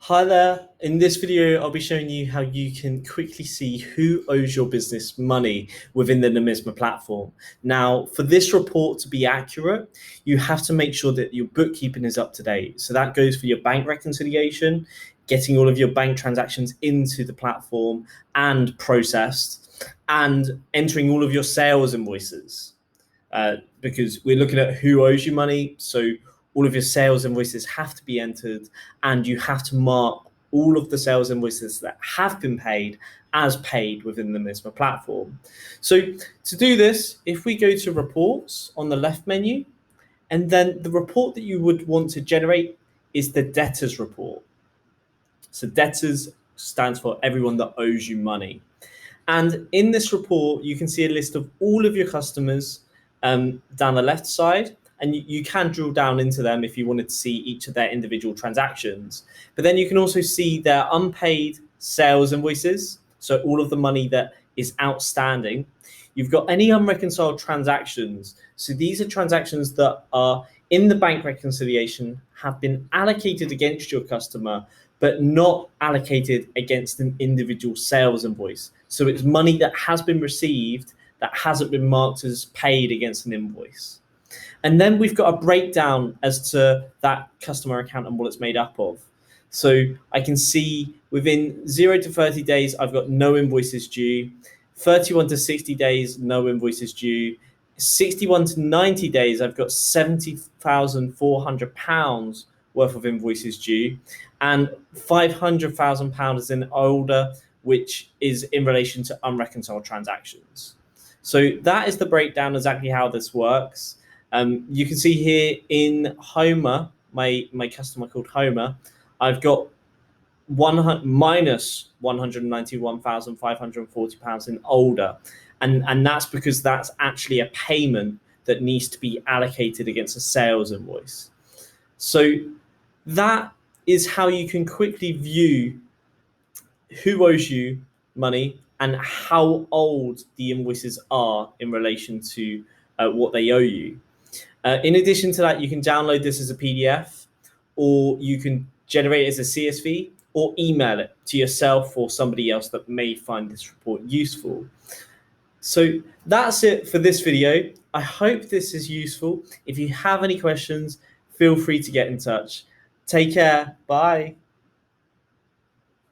Hi there. In this video, I'll be showing you how you can quickly see who owes your business money within the Nomisma platform. Now, for this report to be accurate, you have to make sure that your bookkeeping is up to date. So that goes for your bank reconciliation, getting all of your bank transactions into the platform and processed, and entering all of your sales invoices. Because we're looking at who owes you money. So all of your sales invoices have to be entered, and you have to mark all of the sales invoices that have been paid as paid within the Nomisma platform. So to do this, if we go to reports on the left menu, and then the report that you would want to generate is the debtors report. So debtors stands for everyone that owes you money. And in this report, you can see a list of all of your customers down the left side, and you can drill down into them if you wanted to see each of their individual transactions. But then you can also see their unpaid sales invoices, so all of the money that is outstanding. You've got any unreconciled transactions. So these are transactions that are in the bank reconciliation, have been allocated against your customer, but not allocated against an individual sales invoice. So it's money that has been received that hasn't been marked as paid against an invoice. And then we've got a breakdown as to that customer account and what it's made up of. So I can see within 0 to 30 days, I've got no invoices due. 31 to 60 days, no invoices due. 61 to 90 days, I've got £70,400 worth of invoices due, and £500,000 is in older, which is in relation to unreconciled transactions. So that is the breakdown, exactly how this works. You can see here in Homer, my customer called Homer, I've got minus £191,540 in older. And that's because that's actually a payment that needs to be allocated against a sales invoice. So that is how you can quickly view who owes you money and how old the invoices are in relation to what they owe you. In addition to that, you can download this as a PDF, or you can generate it as a CSV, or email it to yourself or somebody else that may find this report useful. So that's it for this video. I hope this is useful. If you have any questions, feel free to get in touch. Take care. Bye.